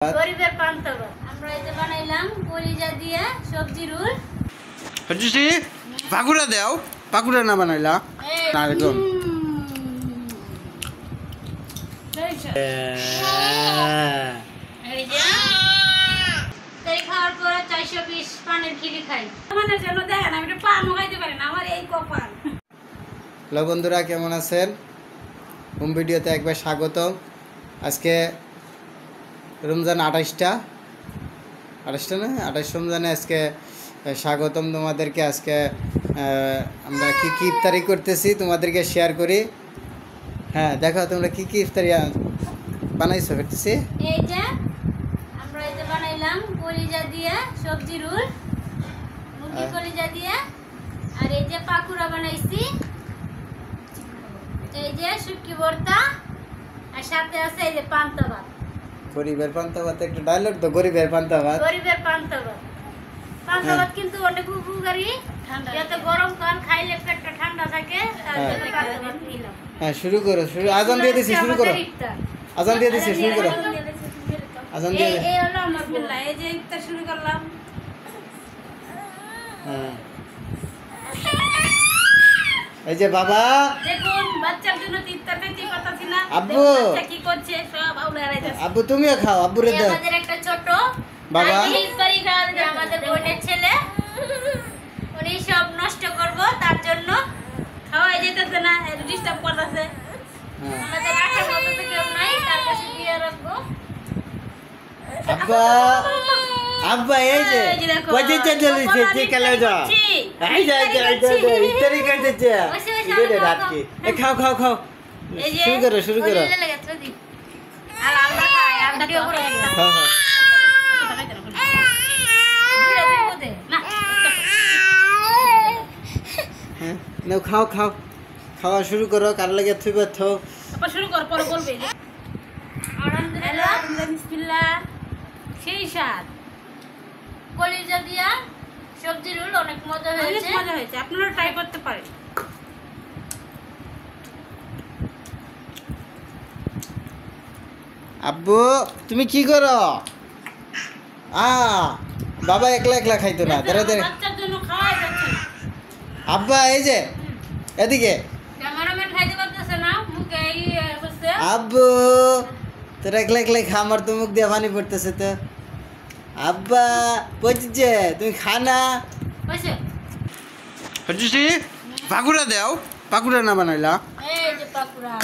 গরিবের পান্তা ভাত আমরা এই যে বানাইলাম কলিজা দিয়ে সবজি রোল। হচ্ছে পাকুড়া দাও, পাকুড়া না বানাইলা না একদম এই যে তাই খাওয়ার পর 420 পানের খিলি খাই। আমাদের জন্য দেখেন আমি একটু পানও খাইতে পারি না, আমার এই কপাল। হ্যালো বন্ধুরা, কেমন আছেন? হোম ভিডিওতে একবার স্বাগতম। আজকে রমজান 28টা না 28 রমজানে আজকে স্বাগতম তোমাদেরকে। আজকে আমরা কি ইফতারি করতেছি তোমাদেরকে শেয়ার করি। হ্যাঁ দেখো তোমরা কি ইফতারি বানাইছো করতেছি। এই যে আমরা এই যে বানাইলাম কলিজা দিয়ে সবজি রোল, মুরগি কলিজা দিয়ে। আর এই যে পাকুড়া বানাইছি, এই যে শুটকি ভর্তা, আর সাথে আছে এই যে পান্তা ভাত। গরিবের পান্তা ভাত, একটা ডায়লগ তো, গরিবের পান্তা ভাত। গরিবের পান্তা ভাত, পান্তা ভাত কিন্তু অনেক উপকারী। যাতে গরম কাল খাইলে পেটটা ঠান্ডা থাকে, তার জন্য পান্তা ভাত নিলাম। হ্যাঁ শুরু করো, আজান দিয়ে দিছি, শুরু করো। আজান দিয়ে দিছি, শুরু করো। আজান দিয়ে এই হলো আমার বিল্লাহ, এই যে ইফতার শুরু করলাম। হ্যাঁ এই যে বাবা দেখুন বাচ্চার জন্য ইফতার খাইতে পারতাছি না। আব্বু বাচ্চা কি করছে সব আউলে হারাইতাছে। আব্বু তুমিও খাও, আব্বুরে দাও। আমাদের একটা ছোট বাবা ইফতারি খাওয়া, আমাদের বোনের ছেলে, উনি সব নষ্ট করব তার জন্য খাওয়াই যেতেছে না, ডিস্টার্ব করতেছে। হ্যাঁ আমাদের রাখার মতো তো কেউ নাই, তার কাছে দিয়ে রাখবো। আব্বা আব্বা এই যে কইতে চলেছে যে কালে যা এই যে ইফতারি করতেছে এই রাত কি খাও খাও খাও, শুরু করো। আর আমরা খাই, আমরা ভিডিও করে হ্যাঁ হ্যাঁ হ্যাঁ নাও খাও খাও, খাওয়া শুরু করো। কার লাগে থুইবা থো শুরু কর, পরে বলবে। আলহামদুলিল্লাহ, বিসমিল্লাহ। সেই স্বাদ কলিজা দিয়া সবজি রোল, অনেক মজা হয়েছে। আপনারা ট্রাই করতে পারেন। আব্বু তুমি কি করো? বাবা একলা একলা খাইতো না, ধরে ধরে বাচ্চার জন্য খাওয়াই যাচ্ছে না। আব্বা এই যে এদিকে। ক্যামেরাম্যান খাইতে পারতেছে না, মুখে এই অবস্থা। আব্বু তোর একলা একলা খা, আমার তো মুখ দিয়ে পানি পড়তেছে তো। আব্বা বুঝছে তুমি খানা হয়েছে। হচ্ছে পাকুড়া দাও, পাকুড়া না বানাইলা এই যে পাকুড়া,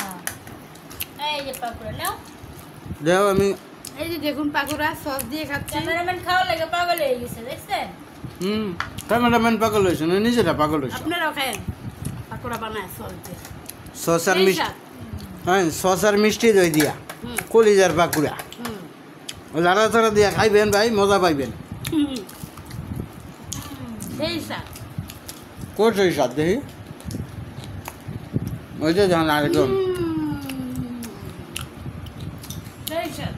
এই যে পাকুড়া নাও দাও। আমি এই যে দেখুন পাকুড়া সস দিয়ে খাচ্ছি। ক্যামেরাম্যান খাওয়া লাগে পাগল হয়ে গেছে, দেখছেন? ক্যামেরাম্যান পাগল হয়েছে না, নিজেরা পাগল হয়েছে। আপনারাও খায়েন পাকুড়া বানায় সস দিয়ে। সস আর মিষ্টি, হ্যাঁ সস আর মিষ্টি দই দিয়া কলিজার পাকুড়া লাড়া চাড়া দিয়া খাইবেন ভাই, মজা পাইবেন। সেই স্বাদ কোচ ওই স্বাদ দেখি ওই যে ধান একদম। সেই স্বাদ।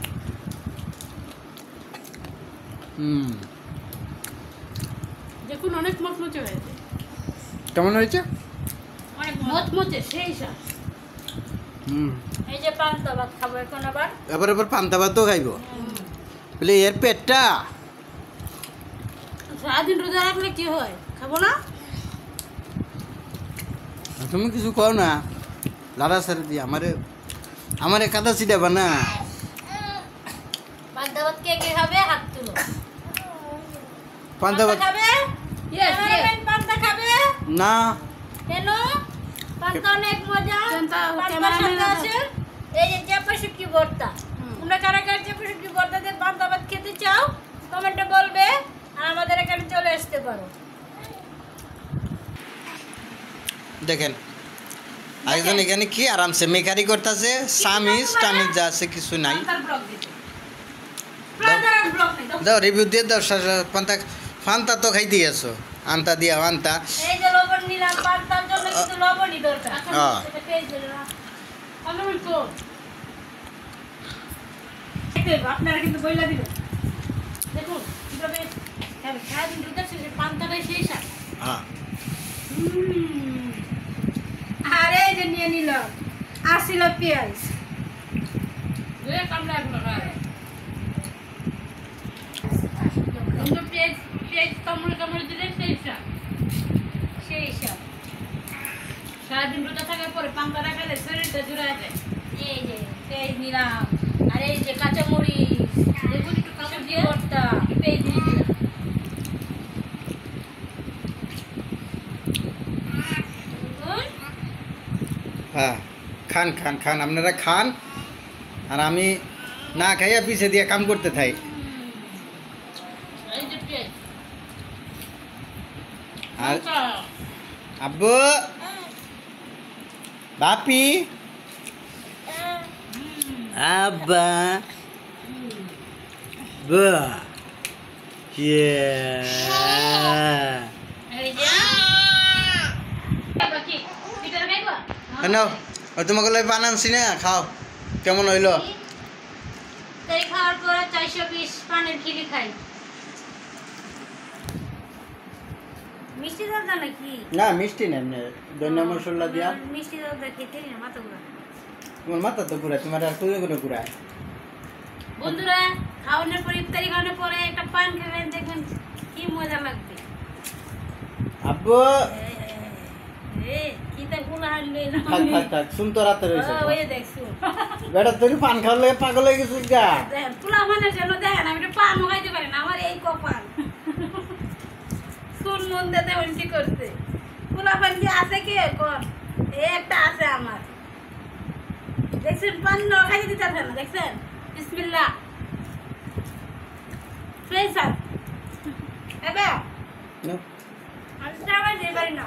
দেখুন অনেক মচমচে হয়েছে। কেমন হয়েছে? অনেক মচমচে, সেই স্বাদ। এই যে পান্তা ভাত খাবো এখন আবার। এবার পান্তা ভাতও খাইব বলে এর পেটটা। সারাদিন রোজা রাখলে কি হয়, খাবো না? তুমি কিছু কও না, লাড়া সারে দিয়ে আমারে কাদা ছিটাবা না। পান্তা ভাত কে কে খাবে হাত তুলো। পান্তা ভাত খাবে? ক্যামেরাম্যান পান্তা খাবে না, কেন? পান্তা অনেক মজা। পান্তার সাথে আছে এই যে চাপা শুটকি ভর্তা। তোমরা কারা কারা চাপা শুটকি ভর্তা দিয়ে পান্তা ভাত খেতে চাও কমেন্টে বলবে, আর আমাদের এখানে চলে আসতে পারো। দেখেন একজন এখানে কি আরামসে মেকারি করতেছে, সামিজ টামিজ যা আছে কিছু নাই। দাও রিভিউ দিয়ে দাও। পান্তা ফান্তা তো খাইতে আছো, আন্তা দিয়া আন্তা। এই যে লবণ নিলাম, পান্তার জন্য কিন্তু লবণই দরকার। এটা পেয়ে দিলাম। আপনারা কিন্তু বইলা দিবেন। দেখুন কিভাবে সারাদিন রোজা শেষে পান্তাটাই সেই স্বাদ। আর এই যে নিয়ে নিল আসিল পেঁয়াজ। পেঁয়াজ কামড়ে দিলে সেই সব সারাদিন রোজা থাকার পরে পান্তা রাখালে শরীরটা জুড়ে যায়। এই যে পেঁয়াজ নিলাম, আর এই যে কাঁচামরিচ, দেখুন একটু সবজি ভর্তা, পেঁয়াজ নিয়ে দিলাম। হ্যাঁ, খান খান খান, আপনারা খান, আর আমি না খাইয়া পিছে দিয়ে কাম করতে থাই। এই যে পেঁয়াজ আর আব্বু, বাপি, আব্বা, বা তোমাকে লই বানানছি না, খাও। কেমন হইল? তাই খাওয়ার পরে 420 পানের খিলি খাই। মিষ্টি দাদা নাকি? না মিষ্টি না, এমনি ধনিয়া মশলা দিয়া। মিষ্টি দাদা খেতে না, মাথা ঘুরা। তোমার মাথা তো ঘুরায়, তোমার আর কোনো কোনো ঘুরায়। বন্ধুরা, খাওয়ানোর পর ইফতারি খাওয়ানোর পরে একটা পান খাবেন, দেখবেন কি মজা লাগবে। আব্বু কি তা গুলা হারলে না। থাক শুন তো, রাতে রয়েছে ওই দেখছো বেটা, তুই পান খাওয়ার লাগে পাগল হয়ে গেছিস গা। দেখেন পোলা মানের জন্য, দেখেন আমি তো পানও খাইতে পারি না, আমার এই কপাল। শুন মন দিতে উল্টি করছে। পোলা পান কি আছে কে কর? এই একটা আছে আমার, দেখছেন? পান না খাইতে দিতে না, দেখছেন? বিসমিল্লাহ। ফ্রেন্সার এবে আমি চাওয়া যে পারি না।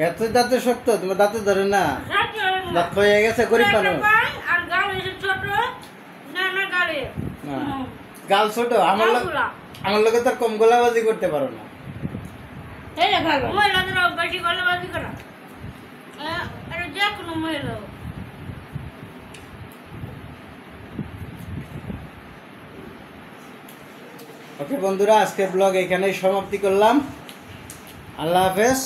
এত দাঁতে শক্ত, তোমার দাঁতে ধরে না, দাঁত হয়ে গেছে গরিব মানুষ। আর গাল হয়েছে ছোট, না না গালে গাল ছোট, আমার লোকে তো কম গোলাবাজি করতে পারো না। মহিলাদের বেশি গলাবাজি করা, এটা যে কোনো মহিলা। ওকে বন্ধুরা, আজকের ব্লগ এখানেই সমাপ্তি করলাম। আল্লাহ হাফেজ।